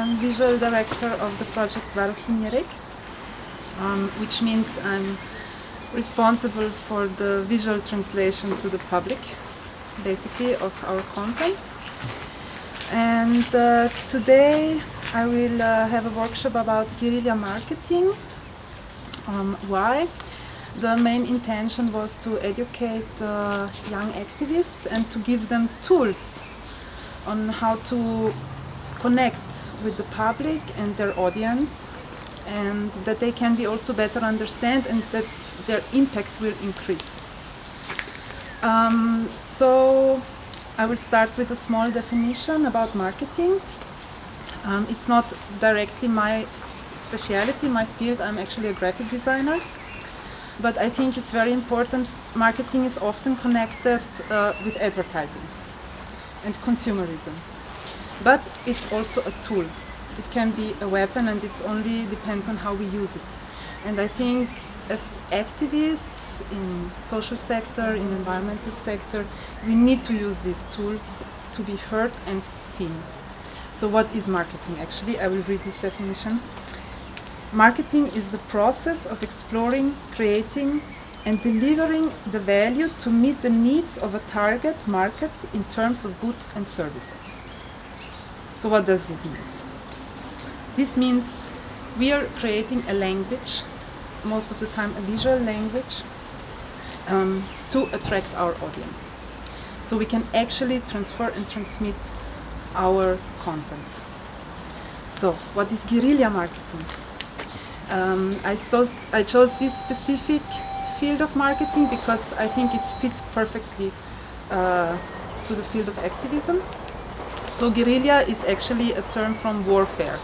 I'm visual director of the Projekt Varuhinje, which means I'm responsible for the visual translation to the public, basically, of our content. And today I will have a workshop about guerrilla marketing. Why? The main intention was to educate young activists and to give them tools on how to connect with the public and their audience, and that they can be also better understand and that their impact will increase. So I will start with a small definition about marketing. It's not directly my specialty, my field. I'm actually a graphic designer, but I think it's very important. Marketing is often connected with advertising and consumerism, but it's also a tool. It can be a weapon, and it only depends on how we use it. And I think as activists in social sector, in environmental sector, we need to use these tools to be heard and seen. So what is marketing actually? I will read this definition. Marketing is the process of exploring, creating and delivering the value to meet the needs of a target market in terms of goods and services. So what does this mean? This means we are creating a language, most of the time a visual language, to attract our audience. So we can actually transfer and transmit our content. So what is guerrilla marketing? I chose this specific field of marketing because I think it fits perfectly to the field of activism. So guerrilla is actually a term from warfare.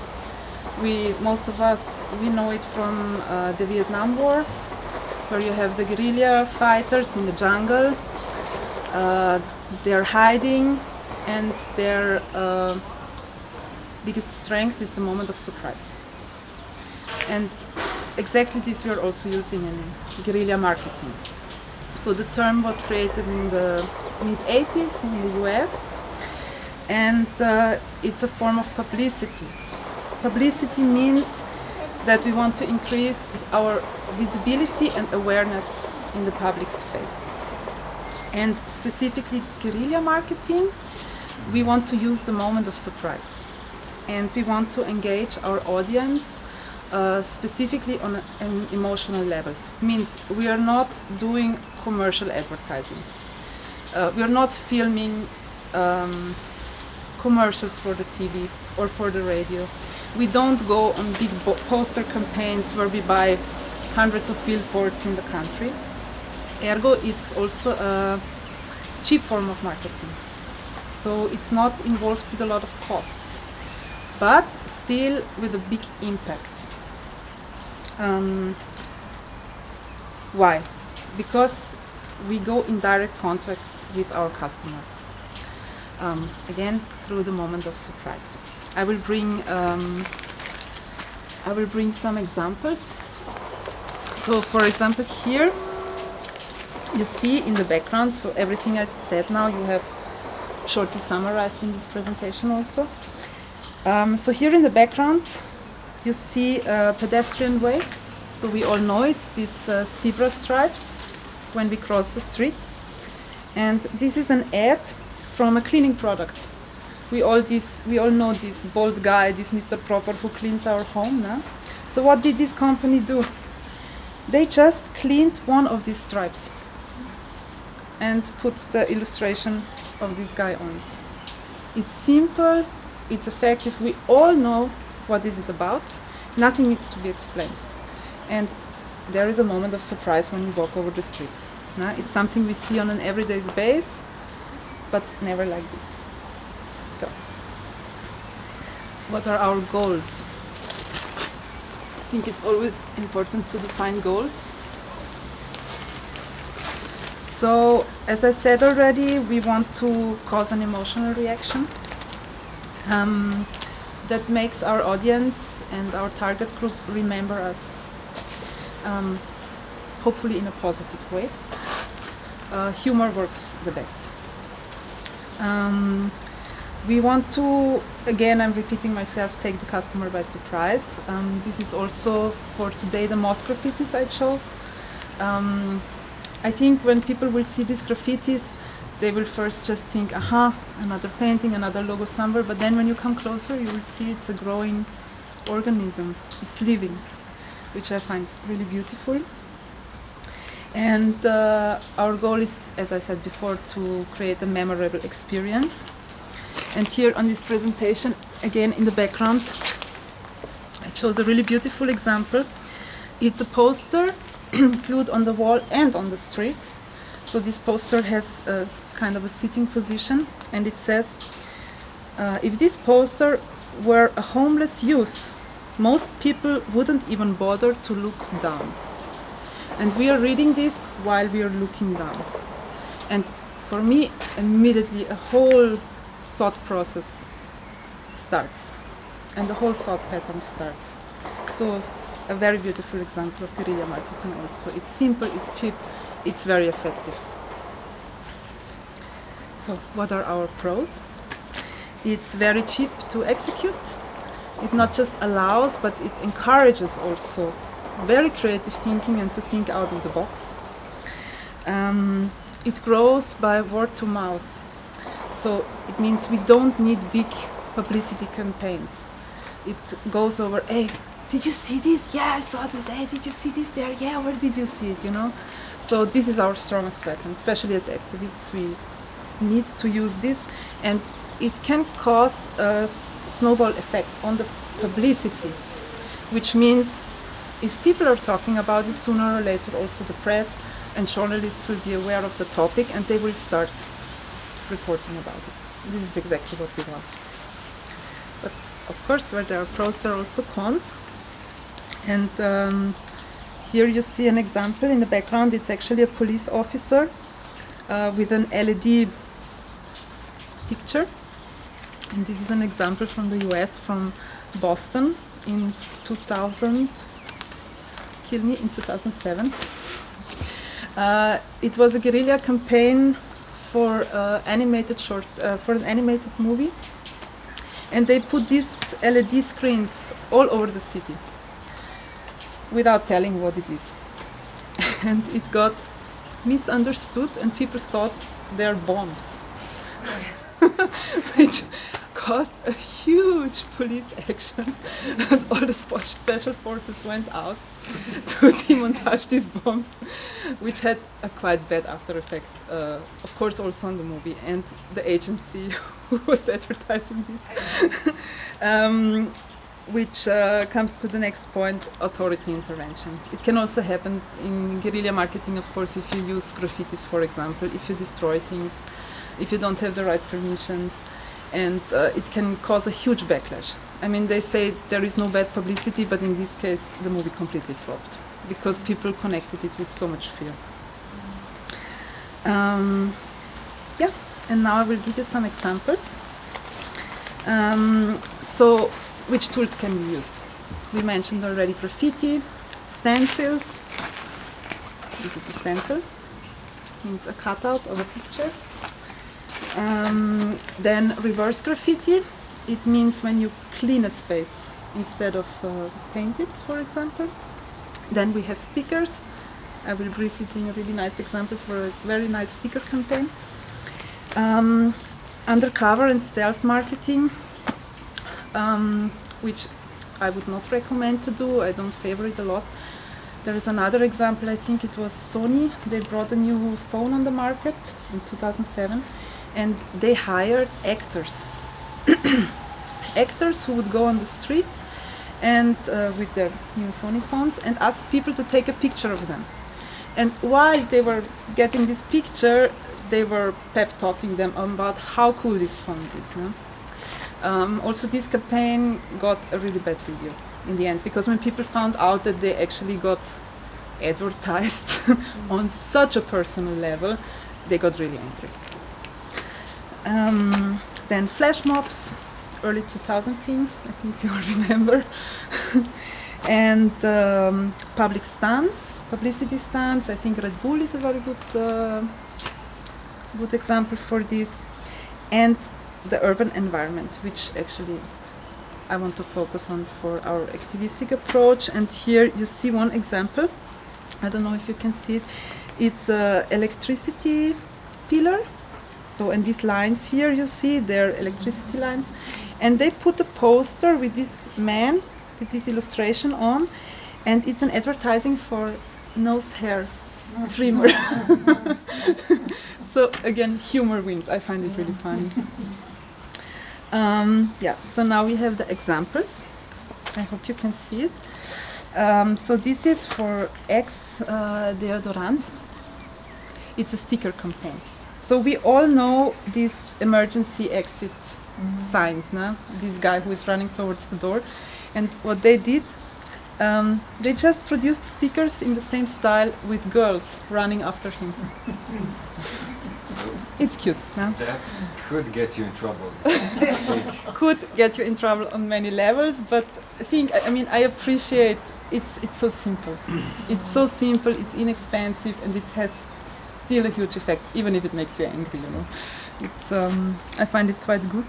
Most of us, we know it from the Vietnam War, where you have the guerrilla fighters in the jungle. They're hiding, and their biggest strength is the moment of surprise. And exactly this we are also using in guerrilla marketing. So the term was created in the mid-80s in the US, and it's a form of publicity. Publicity means that we want to increase our visibility and awareness in the public space. And specifically guerrilla marketing, we want to use the moment of surprise. And we want to engage our audience specifically on an emotional level. Means we are not doing commercial advertising. We are not filming commercials for the TV or for the radio. We don't go on big poster campaigns where we buy hundreds of billboards in the country. Ergo, it's also a cheap form of marketing. So it's not involved with a lot of costs, but still with a big impact. Why? Because we go in direct contact with our customer. Again, through the moment of surprise. I will bring some examples. So, for example, here you see in the background. So everything I said now you have shortly summarized in this presentation also. So here in the background you see a pedestrian way. So we all know it's these zebra stripes when we cross the street. And this is an ad from a cleaning product. We all know this bold guy, this Mr. Proper who cleans our home. No? So what did this company do? They just cleaned one of these stripes and put the illustration of this guy on it. It's simple, it's effective, we all know what is it about, nothing needs to be explained. And there is a moment of surprise when we walk over the streets. No? It's something we see on an everyday basis, but never like this. So, what are our goals? I think it's always important to define goals. So, as I said already, we want to cause an emotional reaction that makes our audience and our target group remember us, hopefully in a positive way. Humor works the best. We want to, again, I'm repeating myself, take the customer by surprise. This is also for today the most graffitis I chose. I think when people will see these graffitis, they will first just think, aha, another painting, another logo somewhere, but then when you come closer, you will see it's a growing organism. It's living, which I find really beautiful. And our goal is, as I said before, to create a memorable experience. And here on this presentation, again in the background, I chose a really beautiful example. It's a poster glued on the wall and on the street. So this poster has a kind of a sitting position, and it says, if this poster were a homeless youth, most people wouldn't even bother to look down. And we are reading this while we are looking down. And for me, immediately a whole thought process starts, and the whole thought pattern starts. So a very beautiful example of guerrilla marketing also. It's simple, it's cheap, it's very effective. So what are our pros? It's very cheap to execute. It not just allows, but it encourages also very creative thinking and to think out of the box. It grows by word to mouth. So it means we don't need big publicity campaigns. It goes over, hey, did you see this? Yeah, I saw this. Hey, did you see this there? Yeah, where did you see it? You know? So this is our strongest weapon, especially as activists. We need to use this, and it can cause a snowball effect on the publicity, which means if people are talking about it, sooner or later also the press and journalists will be aware of the topic and they will start reporting about it. This is exactly what we want. But of course, where there are pros, there are also cons. And here you see an example in the background. It's actually a police officer with an LED picture. And this is an example from the US, from Boston in 2007. It was a guerrilla campaign for an animated movie, and they put these LED screens all over the city without telling what it is. And it got misunderstood, and people thought they're bombs, which caused a huge police action, and all the special forces went out to demontage these bombs, which had a quite bad after effect, of course also on the movie and the agency who was advertising this. Which comes to the next point, authority intervention. It can also happen in guerrilla marketing, of course, if you use graffitis, for example, if you destroy things, if you don't have the right permissions, and it can cause a huge backlash. I mean, they say there is no bad publicity, but in this case, the movie completely flopped because people connected it with so much fear. Yeah, and now I will give you some examples. So, which tools can we use? We mentioned already graffiti, stencils. This is a stencil, means a cutout of a picture. Then reverse graffiti, it means when you clean a space instead of paint it, for example. Then we have stickers. I will briefly bring a really nice example for a very nice sticker campaign. Undercover and stealth marketing, which I would not recommend to do. I don't favor it a lot. There is another example, I think it was Sony. They brought a new phone on the market in 2007, and they hired actors. Actors who would go on the street and with their new Sony phones and ask people to take a picture of them. And while they were getting this picture, they were pep talking them about how cool this phone is. No? Also, this campaign got a really bad review in the end, because when people found out that they actually got advertised on such a personal level, they got really angry. Then flash mobs, early 2000 thing, I think you all remember. And public stands, publicity stands. I think Red Bull is a very good example for this. And the urban environment, which actually I want to focus on for our activistic approach. And here you see one example. I don't know if you can see it. It's a electricity pillar. So, and these lines here you see, they're electricity lines. And they put a poster with this man, with this illustration on, and it's an advertising for nose hair trimmer. So again, humor wins. I find it really funny. Yeah, so now we have the examples. I hope you can see it. So this is for X deodorant. It's a sticker campaign. So we all know these emergency exit signs, no? This guy who is running towards the door. And what they did, they just produced stickers in the same style with girls running after him. It's cute, no? That could get you in trouble. Could get you in trouble on many levels, but I appreciate it's so simple. It's so simple, it's inexpensive, and it has still a huge effect, even if it makes you angry, you know. It's I find it quite good.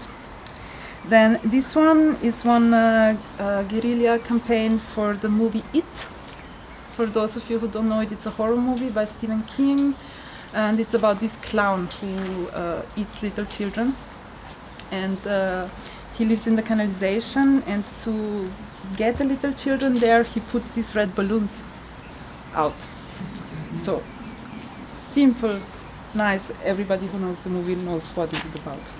Then this one is one guerrilla campaign for the movie It. For those of you who don't know it, it's a horror movie by Stephen King. And it's about this clown who eats little children, and he lives in the canalization, and to get the little children there he puts these red balloons out. So simple, nice, everybody who knows the movie knows what is it about.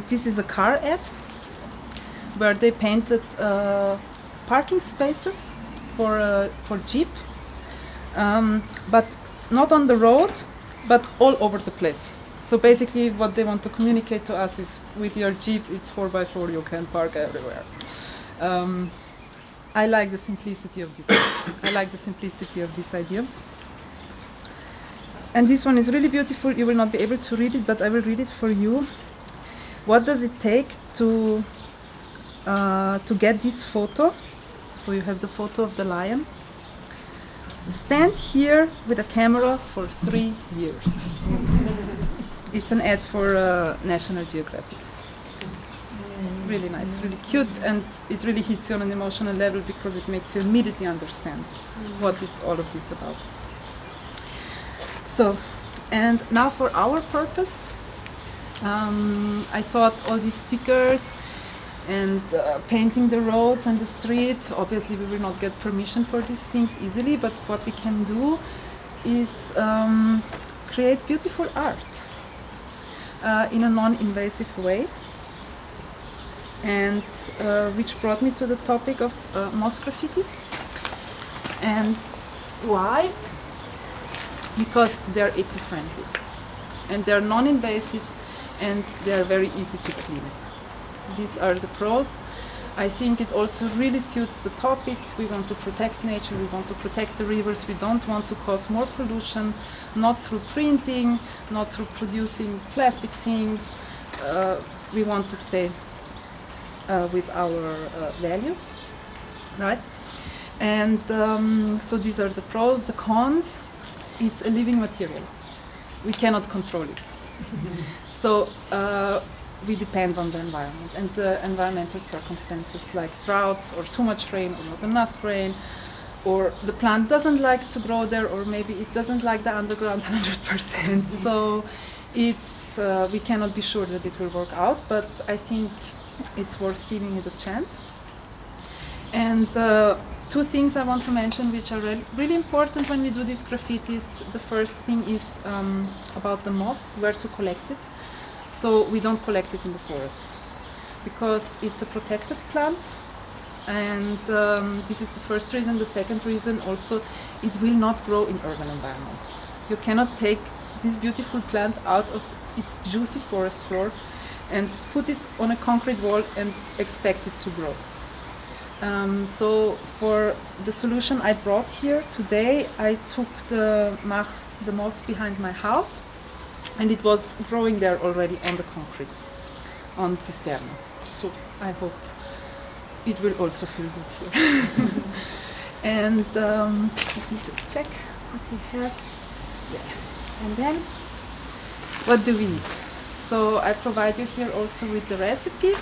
This is a car ad where they painted parking spaces for Jeep, but not on the road, but all over the place. So basically what they want to communicate to us is, with your Jeep, it's 4x4, you can park everywhere. I like the simplicity of this. I like the simplicity of this idea. And this one is really beautiful. You will not be able to read it, but I will read it for you. What does it take to get this photo? So you have the photo of the lion. Stand here with a camera for 3 years. It's an ad for National Geographic. Really nice, really cute, and it really hits you on an emotional level because it makes you immediately understand what is all of this about. So, and now for our purpose, I thought all these stickers and painting the roads and the street, obviously we will not get permission for these things easily, but what we can do is create beautiful art in a non-invasive way, and which brought me to the topic of moss graffitis. And why? Because they're eco-friendly and they're non-invasive and they're very easy to clean. These are the pros. I think it also really suits the topic. We want to protect nature, we want to protect the rivers, we don't want to cause more pollution, not through printing, not through producing plastic things. We want to stay with our values, right? And so these are the pros. The cons, it's a living material. We cannot control it. So we depend on the environment and the environmental circumstances like droughts or too much rain or not enough rain, or the plant doesn't like to grow there, or maybe it doesn't like the underground 100%. So it's we cannot be sure that it will work out, but I think it's worth giving it a chance. And two things I want to mention which are really important when we do these graffitis. The first thing is about the moss, where to collect it. So we don't collect it in the forest because it's a protected plant, and this is the first reason. The second reason also, it will not grow in urban environment. You cannot take this beautiful plant out of its juicy forest floor and put it on a concrete wall and expect it to grow. So for the solution I brought here today, I took the moss behind my house, and it was growing there already on the concrete, on cisterna. So I hope it will also feel good here. And let me just check what we have. Yeah. And then, what do we need? So I provide you here also with the recipe.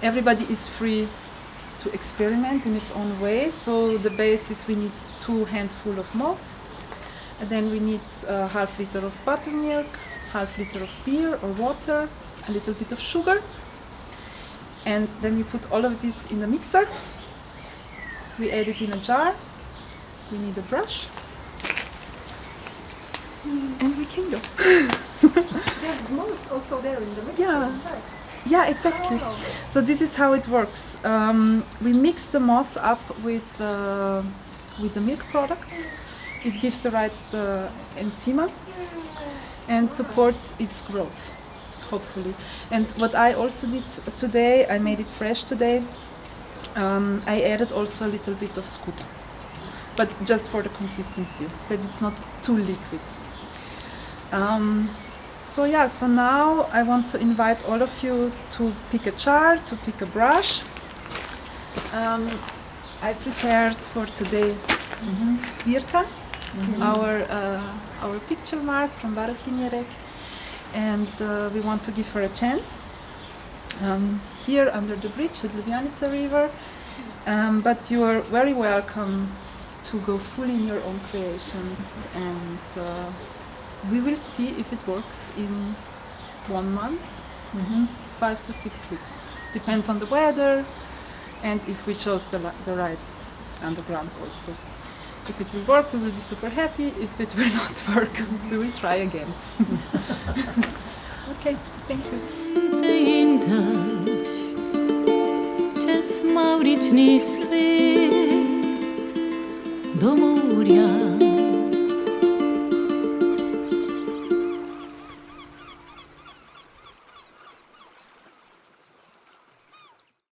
Everybody is free to experiment in its own way. So the base is we need 2 handfuls of moss. And then we need half liter of buttermilk, half liter of beer or water, a little bit of sugar. And then we put all of this in the mixer. We add it in a jar. We need a brush. And we can go. There's moss also there in the mixture Yeah. inside. Yeah, exactly. Oh. So this is how it works. We mix the moss up with the milk products. It gives the right enzyme and supports its growth, hopefully. And what I also did today, I made it fresh today. I added also a little bit of scooter, but just for the consistency, that it's not too liquid. So now I want to invite all of you to pick a jar, to pick a brush. I prepared for today Virka, our picture mark from Varuhinje, and we want to give her a chance. Here under the bridge at Delavnica River, but you are very welcome to go fully in your own creations, and we will see if it works in 1 month, 5 to 6 weeks. Depends on the weather and if we chose the right underground also. If it will work, we will be super happy. If it will not work, we will try again. Okay, thank you. Čez mavrični svet do morja.